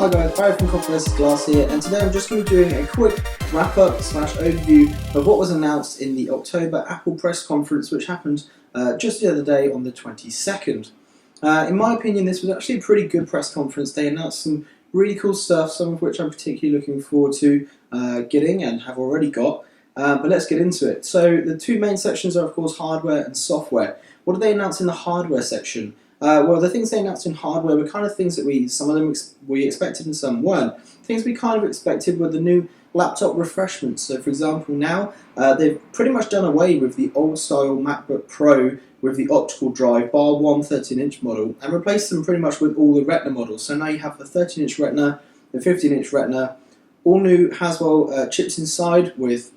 Hi guys, Barry from Conference Glass here, and today I'm just going to be doing a quick wrap-up / overview of what was announced in the October Apple press conference, which happened just the other day on the 22nd. In my opinion, this was actually a pretty good press conference. They announced some really cool stuff, some of which I'm particularly looking forward to getting and have already got. But let's get into it. So the two main sections are, of course, hardware and software. What did they announce in the hardware section? Well, the things they announced in hardware were kind of things that some of them we expected and some weren't. Things we kind of expected were the new laptop refreshments. So, for example, now they've pretty much done away with the old-style MacBook Pro with the optical drive, bar one 13-inch model, and replaced them pretty much with all the Retina models. So now you have the 13-inch Retina, the 15-inch Retina, all new Haswell chips inside with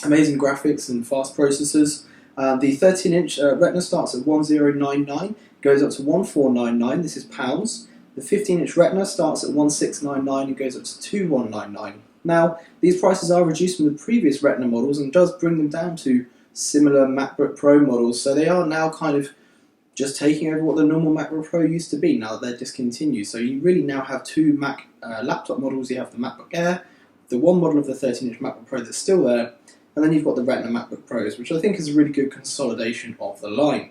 amazing graphics and fast processors. The 13-inch Retina starts at 1099, goes up to 1499, this is pounds. The 15-inch Retina starts at 1699 and goes up to 2199. Now, these prices are reduced from the previous Retina models and does bring them down to similar MacBook Pro models, so they are now kind of just taking over what the normal MacBook Pro used to be now that they're discontinued. So you really now have two Mac laptop models. You have the MacBook Air, the one model of the 13-inch MacBook Pro that's still there, and then you've got the Retina MacBook Pros, which I think is a really good consolidation of the line.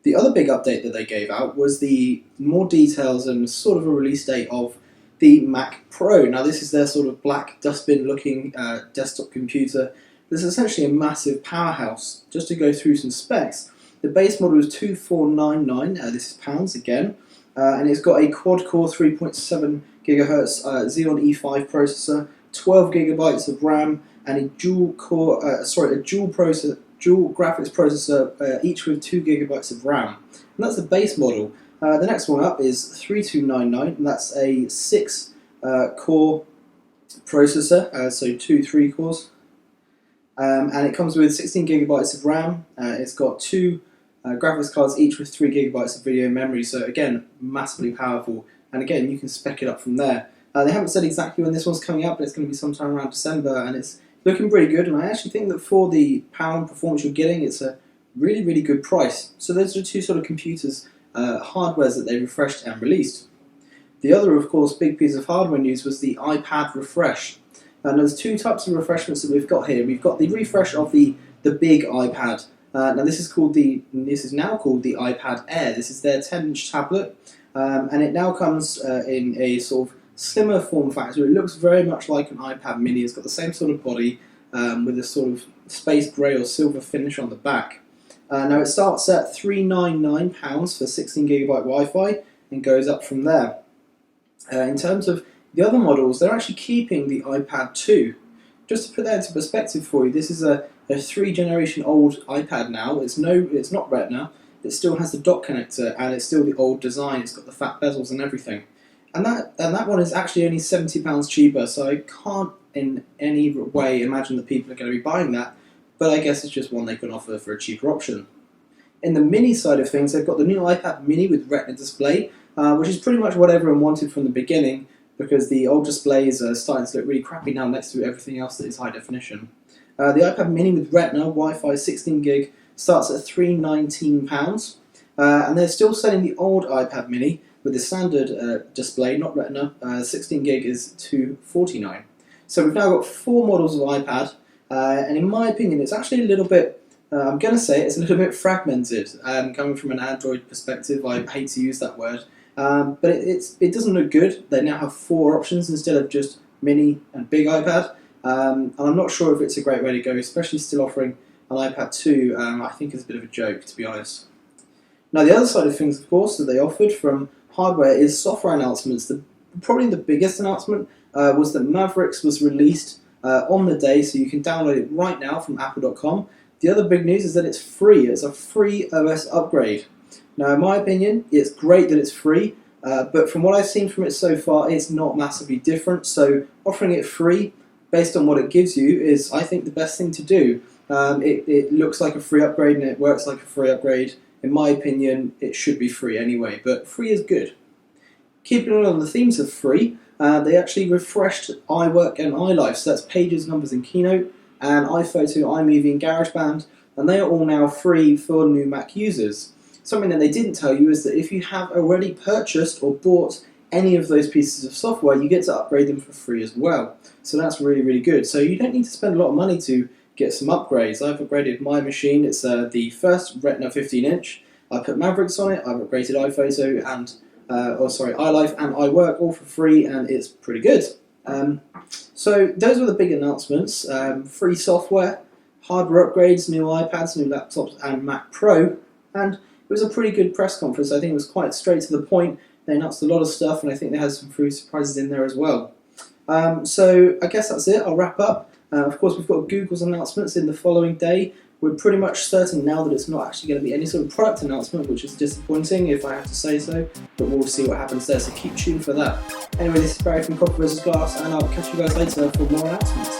The other big update that they gave out was the more details and sort of a release date of the Mac Pro. Now this is their sort of black dustbin looking desktop computer. This is essentially a massive powerhouse. Just to go through some specs, the base model is 2499, this is pounds again, and it's got a quad-core 3.7 GHz Xeon E5 processor, 12 gigabytes of RAM, and a dual graphics processor, each with 2 gigabytes of RAM. And that's the base model. The next one up is 3299, and that's a 6 core processor, so 3 cores. And it comes with 16 gigabytes of RAM. It's got 2 graphics cards, each with 3 gigabytes of video memory. So again, massively powerful. And again, you can spec it up from there. They haven't said exactly when this one's coming up, but it's going to be sometime around December, and it's looking pretty good. And I actually think that for the power and performance you're getting, it's a really, really good price. So those are two sort of computers, hardwares that they refreshed and released. The other, of course, big piece of hardware news was the iPad refresh. And there's two types of refreshments that we've got here. We've got the refresh of the big iPad. Now this is now called the iPad Air. This is their 10-inch tablet, and it now comes in a sort of slimmer form factor. It looks very much like an iPad mini. It's got the same sort of body with a sort of space grey or silver finish on the back. Now it starts at £399 for 16 gigabyte Wi-Fi and goes up from there. In terms of the other models, they're actually keeping the iPad 2. Just to put that into perspective for you, this is a 3-generation old iPad now. It's not Retina. It still has the dock connector, and it's still the old design. It's got the fat bezels and everything. And that one is actually only £70 cheaper, so I can't in any way imagine that people are going to be buying that, but I guess it's just one they can offer for a cheaper option. In the mini side of things, they've got the new iPad mini with Retina display, which is pretty much what everyone wanted from the beginning, because the old displays are starting to look really crappy now next to everything else that is high definition. The iPad mini with Retina, Wi-Fi 16 gig, starts at £319, and they're still selling the old iPad mini with the standard display, not Retina. 16 gig is £249. So we've now got 4 models of iPad, and in my opinion it's actually a little bit, I'm going to say it's a little bit fragmented. Coming from an Android perspective, I hate to use that word, but it doesn't look good. They now have 4 options instead of just mini and big iPad, and I'm not sure if it's a great way to go, especially still offering an iPad 2. I think it's a bit of a joke, to be honest. Now the other side of things, of course, that they offered from hardware is software announcements. Probably the biggest announcement was that Mavericks was released on the day, so you can download it right now from apple.com. The other big news is that it's free. It's a free OS upgrade. Now, in my opinion, it's great that it's free, but from what I've seen from it so far, it's not massively different. So offering it free, based on what it gives you, is, I think, the best thing to do. It looks like a free upgrade and it works like a free upgrade. In my opinion, it should be free anyway, but free is good. Keeping on the themes of free, they actually refreshed iWork and iLife, so that's Pages, Numbers and Keynote, and iPhoto, iMovie and GarageBand, and they are all now free for new Mac users. Something that they didn't tell you is that if you have already purchased or bought any of those pieces of software, you get to upgrade them for free as well. So that's really, really good. So you don't need to spend a lot of money to get some upgrades. I've upgraded my machine. It's the first Retina 15-inch. I put Mavericks on it. I've upgraded iPhoto and iLife and iWork all for free, and it's pretty good. So those were the big announcements. Free software, hardware upgrades, new iPads, new laptops, and Mac Pro. And it was a pretty good press conference. I think it was quite straight to the point. They announced a lot of stuff, and I think they had some free surprises in there as well. So I guess that's it. I'll wrap up. Of course, we've got Google's announcements in the following day. We're pretty much certain now that it's not actually going to be any sort of product announcement, which is disappointing if I have to say so, but we'll see what happens there, so keep tuned for that. Anyway, this is Barry from Copper vs Glass, and I'll catch you guys later for more announcements.